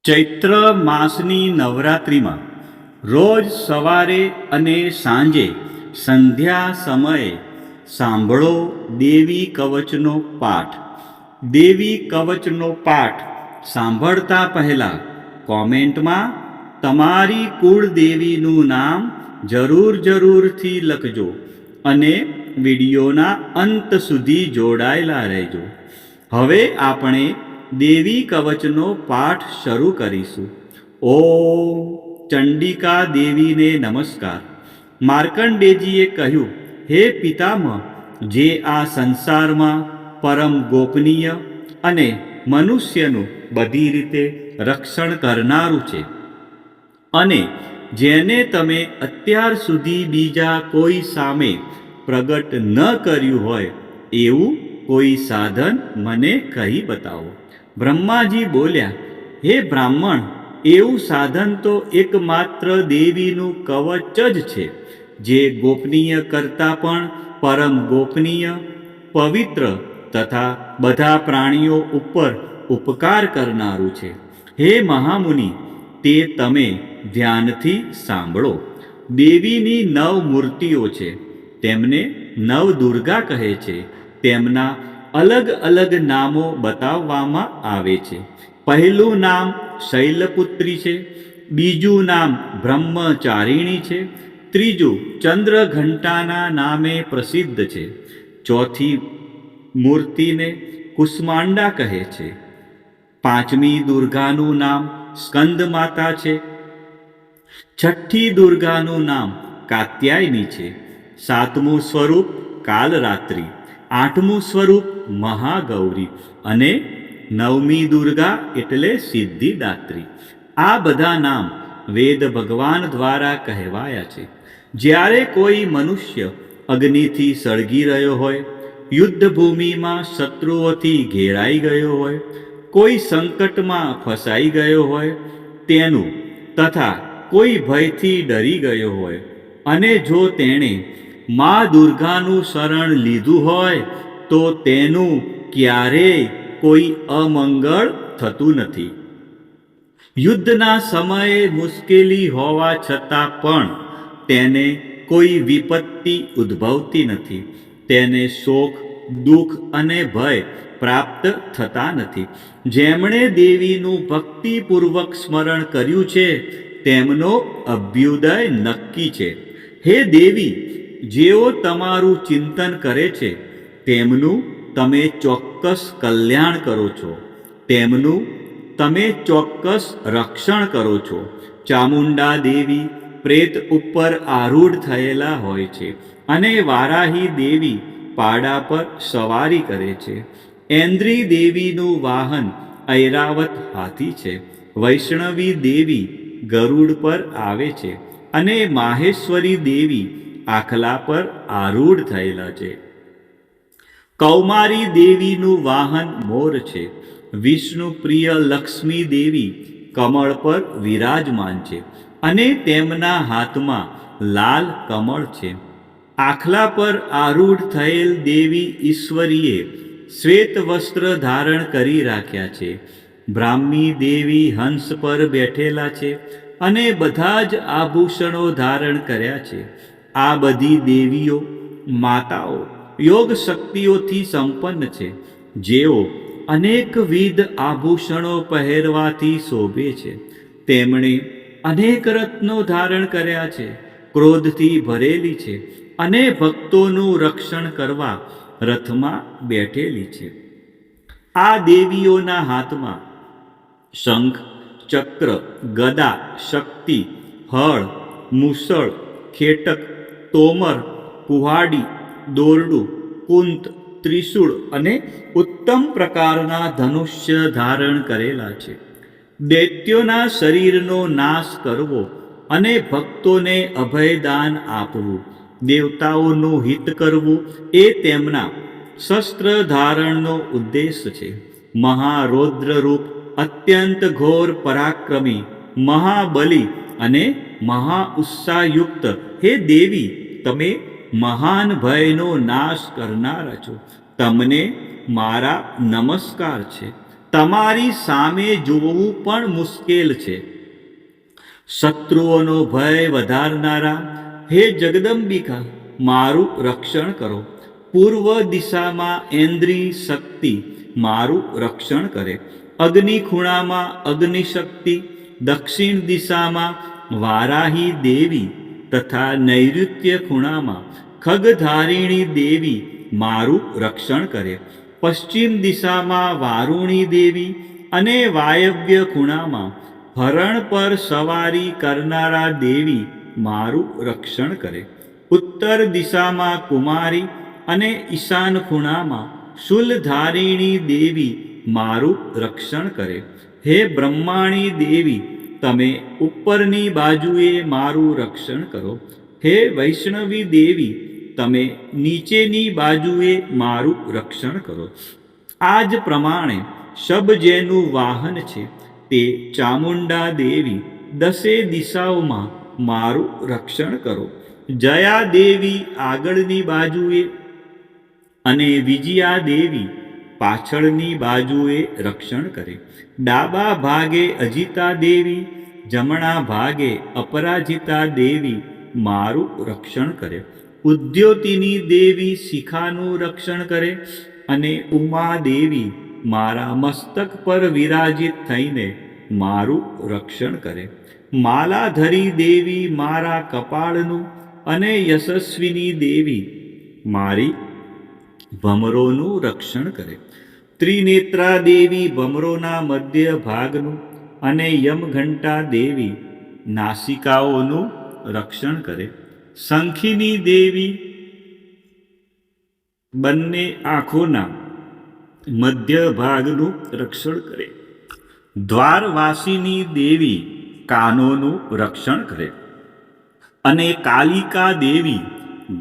ચૈત્ર માસની નવરાત્રિમાં રોજ સવારે અને સાંજે સંધ્યા સમયે સાંભળો દેવી કવચનો પાઠ. દેવી કવચનો પાઠ સાંભળતા પહેલાં કોમેન્ટમાં તમારી કુળદેવીનું નામ જરૂરથી લખજો અને વિડીયોના અંત સુધી જોડાયેલા રહેજો. હવે આપણે દેવી કવચનો પાઠ શરૂ કરીશું. ઓમ ચંડિકા દેવીને નમસ્કાર. માર્કંડેયજીએ કહ્યું, હે પિતામહ, જે આ સંસારમાં પરમ ગોપનીય અને મનુષ્યનું બધી રીતે રક્ષણ કરનારું છે, અને જેને તમે અત્યાર સુધી બીજા કોઈ સામે પ્રગટ ન કર્યું હોય એવું કોઈ સાધન મને કહી બતાવો. બ્રહ્માજી બોલ્યા, હે બ્રાહ્મણ, એવું સાધન તો એકમાત્ર દેવીનું કવચ જ છે, જે ગોપનીય કરતાં પણ પરમ ગોપનીય, પવિત્ર તથા બધા પ્રાણીઓ ઉપર ઉપકાર કરનારું છે. હે મહામુનિ, તે તમે ધ્યાનથી સાંભળો. દેવીની 9 મૂર્તિઓ છે. તેમને નવદુર્ગા કહે છે. તેમના અલગ અલગ નામો બતાવવામાં આવે છે. પહેલું નામ શૈલપુત્રી છે, બીજું નામ બ્રહ્મચારિણી છે, ત્રીજું ચંદ્રઘંટાના નામે પ્રસિદ્ધ છે, ચોથી મૂર્તિને કુષ્માંડા કહે છે, પાંચમી દુર્ગાનું નામ સ્કંદમાતા છે, છઠ્ઠી દુર્ગાનું નામ કાત્યાયની છે, સાતમું સ્વરૂપ કાલરાત્રિ, આઠમું સ્વરૂપ મહાગૌરી અને નવમી દુર્ગા એટલે સિદ્ધિદાત્રી. આ બધા નામ વેદ ભગવાન દ્વારા કહેવાયા છે. જ્યારે કોઈ મનુષ્ય અગ્નિથી સળગી રહ્યો હોય, યુદ્ધભૂમિમાં શત્રુઓથી ઘેરાઈ ગયો હોય, કોઈ સંકટમાં ફસાઈ ગયો હોય તેનું, તથા કોઈ ભયથી ડરી ગયો હોય, અને જો તેણે મા દુર્ગાનું શરણ લીધું હોય તો તેનું ક્યારેય કોઈ અમંગળ થતું નથી. યુદ્ધના સમયે મુશ્કેલી હોવા છતાં પણ તેને કોઈ વિપત્તિ ઉદ્ભવતી નથી. તેને શોક, દુઃખ અને ભય પ્રાપ્ત થતા નથી. જેમણે દેવીનું ભક્તિપૂર્વક સ્મરણ કર્યું છે તેમનો અભ્યુદય નક્કી છે. હે દેવી, જેઓ તમારું ચિંતન કરે છે તેમનું તમે ચોક્કસ કલ્યાણ કરો છો, તેમનું તમે ચોક્કસ રક્ષણ કરો છો. ચામુંડા દેવી પ્રેત ઉપર આરૂઢ થયેલા હોય છે, અને વારાહી દેવી પાડા પર સવારી કરે છે. ઐન્દ્રી દેવીનું વાહન ઐરાવત હાથી છે. વૈષ્ણવી દેવી ગરુડ પર આવે છે, અને માહેશ્વરી દેવી આખલા પર આરૂઢ થયેલા છે. કૌમારી દેવીનું વાહન મોર છે. વિષ્ણુ પ્રિય લક્ષ્મી દેવી કમળ પર વિરાજમાન છે, અને તેમના હાથમાં લાલ કમળ છે. આખલા પર આરૂઢ થયેલ દેવી ઈશ્વરીએ શ્વેત વસ્ત્ર ધારણ કરી રાખ્યા છે. બ્રાહ્મી દેવી હંસ પર બેઠેલા છે, અને બધા જ આભૂષણો ધારણ કર્યા છે. આ બધી દેવીઓ માતાઓ યોગ શક્તિઓથી સંપન્ન છે, જેઓ અનેકવિધ આભૂષણો પહેરવાથી શોભે છે. તેમણે અનેક રત્નો ધારણ કર્યા છે, ક્રોધથી ભરેલી છે, અને ભક્તોનું રક્ષણ કરવા રથમાં બેઠેલી છે. આ દેવીઓના હાથમાં શંખ, ચક્ર, ગદા, શક્તિ, હળ, મૂસળ, ખેટક, તોમર, કુહાડી, દોરડું, કુંત, ત્રિશૂળ અને ઉત્તમ પ્રકારના ધનુષ્ય ધારણ કરેલા છે. દૈત્યોના શરીરનો નાશ કરવો અને ભક્તોને અભયદાન આપવું, દેવતાઓનું હિત કરવું એ તેમના શસ્ત્ર ધારણનો ઉદ્દેશ છે. મહારૌદ્ર રૂપ, અત્યંત ઘોર પરાક્રમી, મહાબલી અને મહા ઉત્સાહયુક્ત હે દેવી, તમે મહાન ભયનો નાશ કરનારા છો. તમને મારા નમસ્કાર છે. તમારી સામે જોવું પણ મુશ્કેલ છે. શત્રુઓનો ભય વધારનારા હે જગદંબિકા, મારું રક્ષણ કરો. પૂર્વ દિશામાં ઐન્દ્રી શક્તિ મારું રક્ષણ કરે. અગ્નિ ખૂણામાં અગ્નિ શક્તિ, દક્ષિણ દિશામાં વારાહી દેવી તથા નૈઋત્ય ખૂણામાં ખગધારિણી દેવી મારું રક્ષણ કરે. પશ્ચિમ દિશામાં વારુણી દેવી અને વાયવ્ય ખૂણામાં હરણ પર સવારી કરનારા દેવી મારું રક્ષણ કરે. ઉત્તર દિશામાં કુમારી અને ઈશાન ખૂણામાં શૂલધારિણી દેવી મારું રક્ષણ કરે. હે બ્રહ્માણી દેવી, તમે ઉપરની બાજુએ મારું રક્ષણ કરો. હે વૈષ્ણવી દેવી, તમે નીચેની બાજુએ મારું રક્ષણ કરો. આ જ પ્રમાણે શબ જેનું વાહન છે તે ચામુંડા દેવી દસે દિશાઓમાં મારું રક્ષણ કરો. જયા દેવી આગળની બાજુએ અને વિજયા દેવી પાછળની બાજુએ રક્ષણ કરે. ડાબા ભાગે અજિતા દેવી, જમણા ભાગે અપરાજિતા દેવી મારું રક્ષણ કરે. ઉદ્યોતિની દેવી શિખાનું રક્ષણ કરે અને ઉમા દેવી મારા મસ્તક પર વિરાજિત થઈને મારું રક્ષણ કરે. માલાધરી દેવી મારા કપાળનું અને યશસ્વિની દેવી મારી ભમરોનું રક્ષણ કરે. ત્રિનેત્રા દેવી ભમરોના મધ્ય ભાગનું અને યમઘંટા દેવી નાસિકાઓનું રક્ષણ કરે. શંખિની દેવી બંને આંખોના મધ્ય ભાગનું રક્ષણ કરે. દ્વારવાસીની દેવી કાનોનું રક્ષણ કરે અને કાલિકા દેવી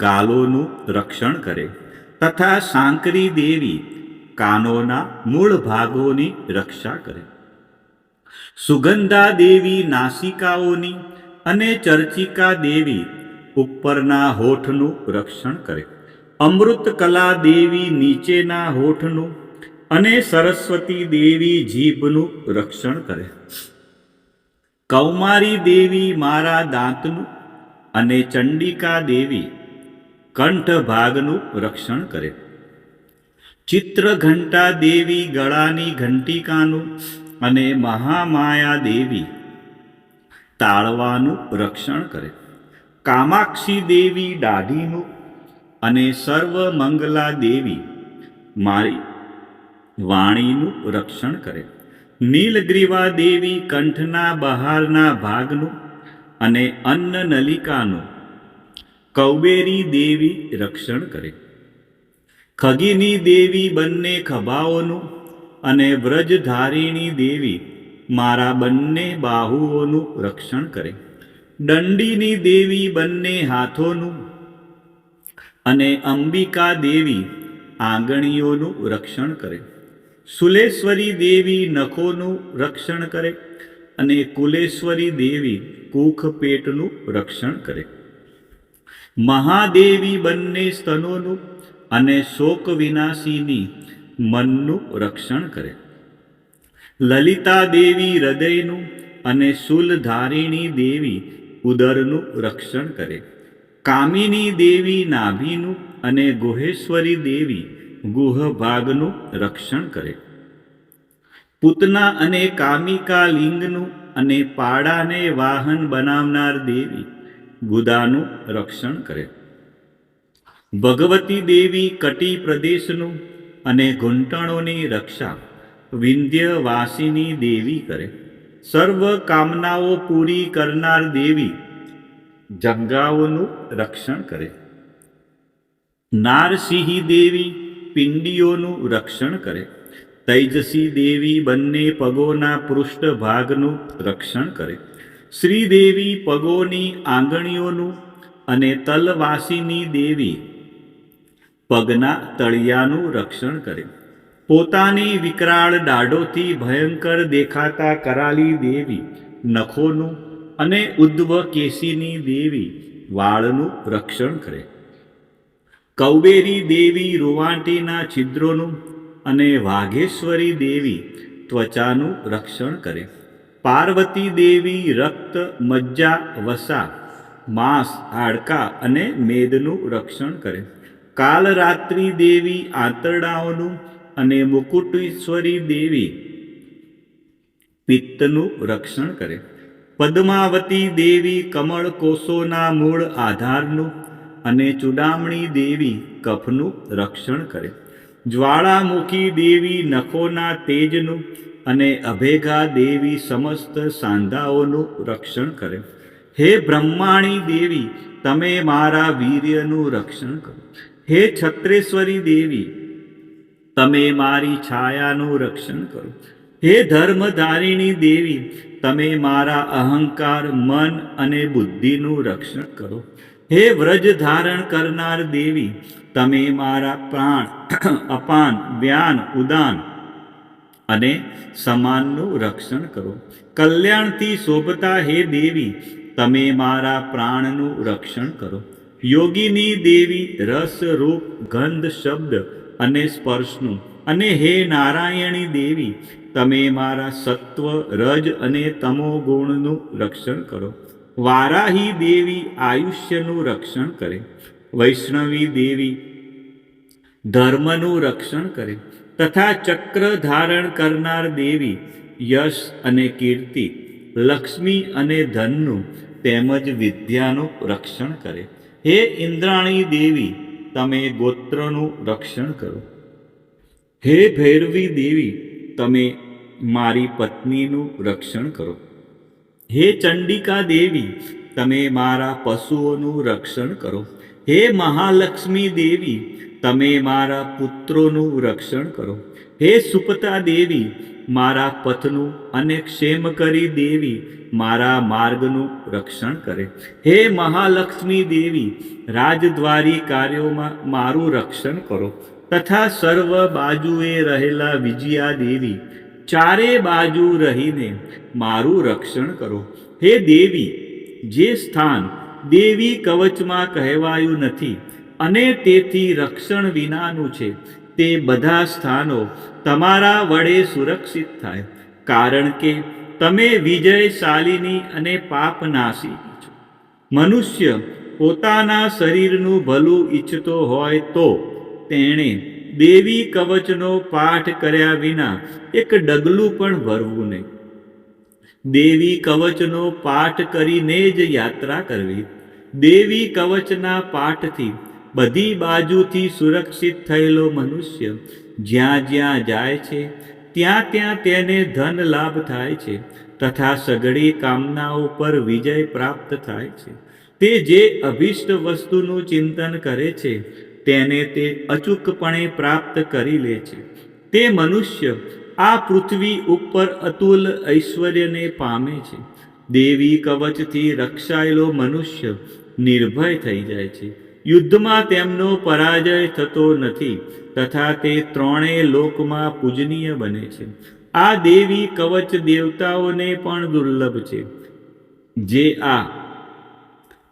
ગાલોનું રક્ષણ કરે તથા સાંકરી દેવી કાનોના મૂળ ભાગોની રક્ષા કરે. સુગંધા દેવી નાસિકાઓની અને ચર્ચિકા દેવી ઉપરના હોઠનું રક્ષણ કરે. અમૃતકલા દેવી નીચેના હોઠનું અને સરસ્વતી દેવી જીભનું રક્ષણ કરે. કૌમારી દેવી મારા દાંતનું અને ચંડિકા દેવી કંઠ ભાગનું રક્ષણ કરે. ચિત્રઘંટા દેવી ગળાની ઘંટિકાનું અને મહામાયા દેવી તાળવાનું રક્ષણ કરે. કામાક્ષી દેવી દાઢીનું અને સર્વમંગલા દેવી મારી વાણીનું રક્ષણ કરે. નીલગ્રીવા દેવી કંઠના બહારના ભાગનું અને અન્નનલિકાનું કૌબેરી દેવી રક્ષણ કરે. ખગીની દેવી બંને ખભાઓનું અને વ્રજધારિણી દેવી મારા બંને બાહુઓનું રક્ષણ કરે. દંડીની દેવી બંને હાથોનું અને અંબિકા દેવી આંગળીઓનું રક્ષણ કરે. સુલેશ્વરી દેવી નખોનું રક્ષણ કરે અને કુલેશ્વરી દેવી કુખ પેટનું રક્ષણ કરે. મહાદેવી બંને સ્તનોનું અને શોક વિનાશીની મનનું રક્ષણ કરે. લલિતા દેવી હૃદયનું અને શૂલધારિણી દેવી ઉદરનું રક્ષણ કરે. કામિની દેવી નાભીનું અને ગુહેશ્વરી દેવી ગુહ ભાગનું રક્ષણ કરે. પૂતના અને કામિકા લિંગનું અને પાડાને વાહન બનાવનાર દેવી ગુદાનું રક્ષણ કરે. ભગવતી દેવી કટી પ્રદેશનું અને ઘૂંટણોની રક્ષા વિંધ્યવાસિની દેવી કરે. સર્વ કામનાઓ પૂરી કરનાર દેવી જંગાઓનું રક્ષણ કરે. નારસિંહી દેવી પિંડીઓનું રક્ષણ કરે. તૈજસી દેવી બંને પગોના પૃષ્ઠ ભાગનું રક્ષણ કરે. શ્રીદેવી પગોની આંગળીઓનું અને તલવાસીની દેવી પગના તળિયાનું રક્ષણ કરે. પોતાની વિકરાળ દાઢોથી ભયંકર દેખાતા કરાલી દેવી નખોનું અને ઉદ્ધવ કેશીની દેવી વાળનું રક્ષણ કરે. કૌબેરી દેવી રૂવાંટીના છિદ્રોનું અને વાઘેશ્વરી દેવી ત્વચાનું રક્ષણ કરે. પાર્વતી દેવી રક્ત, મજ્જા, વસા, માંસ, હાડકાં અને મેદનું રક્ષણ કરે. કાલરાત્રિ દેવી આંતરડાઓનું અને મુકુટેશ્વરી દેવી પિત્તનું રક્ષણ કરે. પદ્માવતી દેવી કમળ કોષોના મૂળ આધારનું અને ચૂડામણી દેવી કફનું રક્ષણ કરે. જ્વાળામુખી દેવી નખોના તેજનું અને અભેગા દેવી સમસ્ત સાંધાઓનું રક્ષણ કરે. હે બ્રહ્માણી દેવી, તમે મારા વીર્યનું રક્ષણ કરો. હે છત્રેશ્વરી દેવી, તમે મારી છાયાનું રક્ષણ કરો. હે ધર્મધારિણી દેવી, તમે મારા અહંકાર, મન અને બુદ્ધિનું રક્ષણ કરો. હે વ્રજ ધારણ કરનાર દેવી, તમે મારા પ્રાણ, અપાન, વ્યાન, ઉદાન અને સમાનનું રક્ષણ કરો. કલ્યાણથી શોભતા હે દેવી, તમે મારા પ્રાણનું રક્ષણ કરો. યોગીની દેવી રસ, રૂપ, ગંધ, શબ્દ અને સ્પર્શનું, અને હે નારાયણી દેવી, તમે મારા સત્વ, રજ અને તમો ગુણનું રક્ષણ કરો. વારાહી દેવી આયુષ્યનું રક્ષણ કરે. વૈષ્ણવી દેવી ધર્મનું રક્ષણ કરે. તથા ચક્ર ધારણ કરનાર દેવી યશ અને કીર્તિ, લક્ષ્મી અને ધનનું તેમજ વિદ્યાનું રક્ષણ કરે. હે ઇન્દ્રાણી દેવી, તમે ગોત્રનું રક્ષણ કરો. હે ભૈરવી દેવી, તમે મારી પત્નીનું રક્ષણ કરો. હે ચંડિકા દેવી, તમે મારા પશુઓનું રક્ષણ કરો. હે મહાલક્ષ્મી દેવી, તમે મારા પુત્રોનું રક્ષણ કરો. હે સુપતા દેવી, મારા પથનું, અને ક્ષેમકરી દેવી, મારા માર્ગનું રક્ષણ કરે. હે મહાલક્ષ્મી દેવી, રાજદ્વારી કાર્યોમાં મારું રક્ષણ કરો. તથા સર્વ બાજુએ રહેલા વિજયા દેવી, ચારે બાજુ રહીને મારું રક્ષણ કરો. હે દેવી, જે સ્થાન દેવી કવચમાં કહેવાયું નથી અને તેથી રક્ષણ વિનાનું છે, તે બધા સ્થાનો તમારા વડે સુરક્ષિત થાય, કારણ કે તમે વિજયશાલિની અને પાપનાશી છો. મનુષ્ય પોતાના શરીરનું ભલું ઈચ્છતો હોય તો તેણે દેવી કવચનો પાઠ કર્યા વિના એક ડગલું પણ ભરવું નહીં. દેવી કવચનો પાઠ કરીને જ યાત્રા કરવી. દેવી કવચના પાઠથી બધી બાજુથી સુરક્ષિત થયેલો મનુષ્ય જ્યાં જ્યાં જાય છે ત્યાં ત્યાં તેને ધન લાભ થાય છે તથા સઘળી કામનાઓ પર વિજય પ્રાપ્ત થાય છે. તે જે અભિષ્ટ વસ્તુનું ચિંતન કરે છે તેને તે અચૂકપણે પ્રાપ્ત કરી લે છે. તે મનુષ્ય આ પૃથ્વી ઉપર અતુલ ઐશ્વર્યને પામે છે. દેવી કવચથી રક્ષાયેલો મનુષ્ય નિર્ભય થઈ જાય છે. યુદ્ધમાં તેમનો પરાજય થતો નથી તથા તે ત્રણેય લોકમાં પૂજનીય બને છે. આ દેવી કવચ દેવતાઓને પણ દુર્લભ છે. જે આ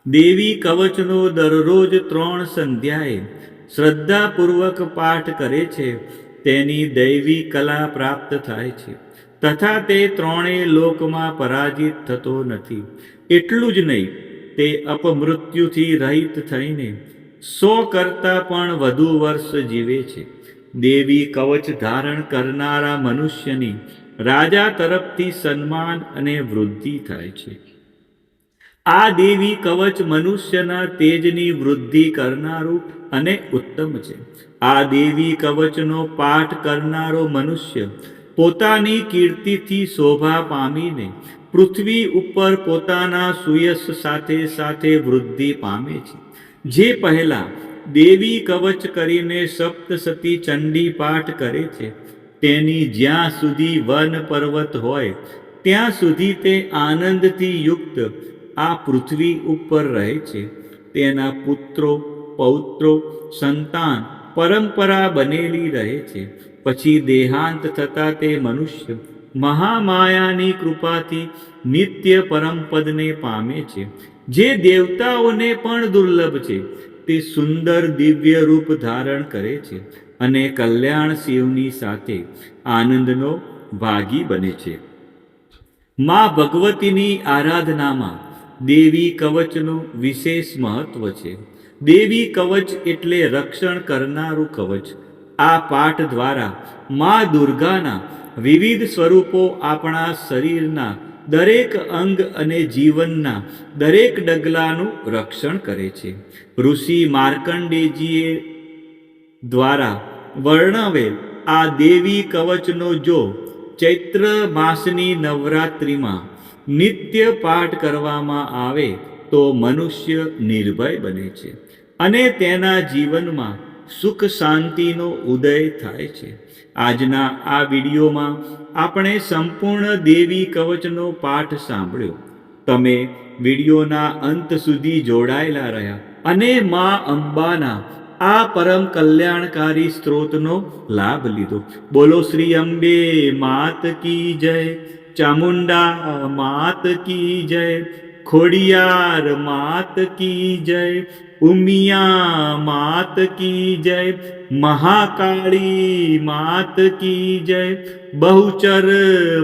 દેવી કવચનો દરરોજ 3 સંધ્યાએ શ્રદ્ધાપૂર્વક પાઠ કરે છે તેની દૈવી કલા પ્રાપ્ત થાય છે તથા તે ત્રણેય લોકમાં પરાજિત થતો નથી. એટલું જ નહીં, તે અપમૃત્યુથી રહિત થઈને 100 કરતાં પણ વધુ વર્ષ જીવે છે. દેવી કવચ ધારણ કરનારા મનુષ્યની રાજા તરફથી સન્માન અને વૃદ્ધિ થાય છે. આ દેવી કવચ મનુષ્યના તેજની વૃદ્ધિ કરનારું અને ઉત્તમ છે. આ દેવી કવચનો પાઠ કરનારો મનુષ્ય પોતાની કીર્તિથી શોભા પામીને પૃથ્વી ઉપર પોતાના સુયશ સાથે સાથે વૃદ્ધિ પામે છે. જે પહેલા દેવી કવચ કરીને સપ્તસતી ચંડી પાઠ કરે છે તેની જ્યાં સુધી વન પર્વત હોય ત્યાં સુધી તે આનંદથી યુક્ત આ પૃથ્વી ઉપર રહે છે. તેના પુત્રો, પૌત્રો, સંતાન પરંપરા બનેલી રહે છે. પછી દેહાંત થતાં તે મનુષ્ય મહામાયાની કૃપાથી નિત્ય પરમપદને પામે છે. જે દેવતાઓને પણ દુર્લભ છે. તે સુંદર દિવ્ય રૂપ ધારણ કરે છે અને કલ્યાણ શિવની સાથે આનંદનો ભાગી બને છે. માં ભગવતીની આરાધનામાં દેવી કવચનું વિશેષ મહત્વ છે. દેવી કવચ એટલે રક્ષણ કરનારું કવચ. આ પાઠ દ્વારા માં દુર્ગાના વિવિધ સ્વરૂપો આપણા શરીરના દરેક અંગ અને જીવનના દરેક ડગલાનું રક્ષણ કરે છે. ઋષિ માર્કંડેયજીએ દ્વારા વર્ણવેલ આ દેવી કવચનો જો ચૈત્ર માસની નવરાત્રિમાં નિત્ય પાઠ કરવામાં આવે તો મનુષ્ય નિર્ભય બને છે અને તેના જીવનમાં સુખ શાંતિનો ઉદય થાય છે. આજના આ વિડીયોમાં આપણે સંપૂર્ણ દેવી કવચનો પાઠ સાંભળ્યો. તમે વિડીયોના અંત સુધી જોડાયેલા રહ્યા અને માં અંબાના આ પરમ કલ્યાણકારી સ્ત્રોતનો લાભ લીધો. બોલો શ્રી અંબે માત કી જય, ચામુંડા માત કી જય, ખોડિયાર માત કી જય, ઉમિયા માત કી જય, મહાકાળી માત કી જય, બહુચર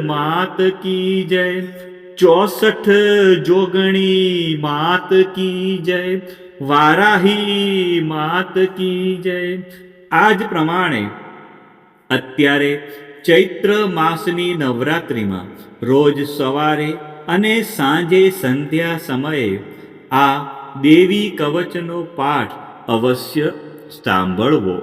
માત કી જય, 64 જોગણી માત કી જય, વારાહી માત કી જય. આજ પ્રમાણે અત્યારે ચૈત્ર માસની નવરાત્રિમાં રોજ સવારે અને સાંજે સંધ્યા સમયે આ દેવી કવચનો પાઠ અવશ્ય સાંભળવો.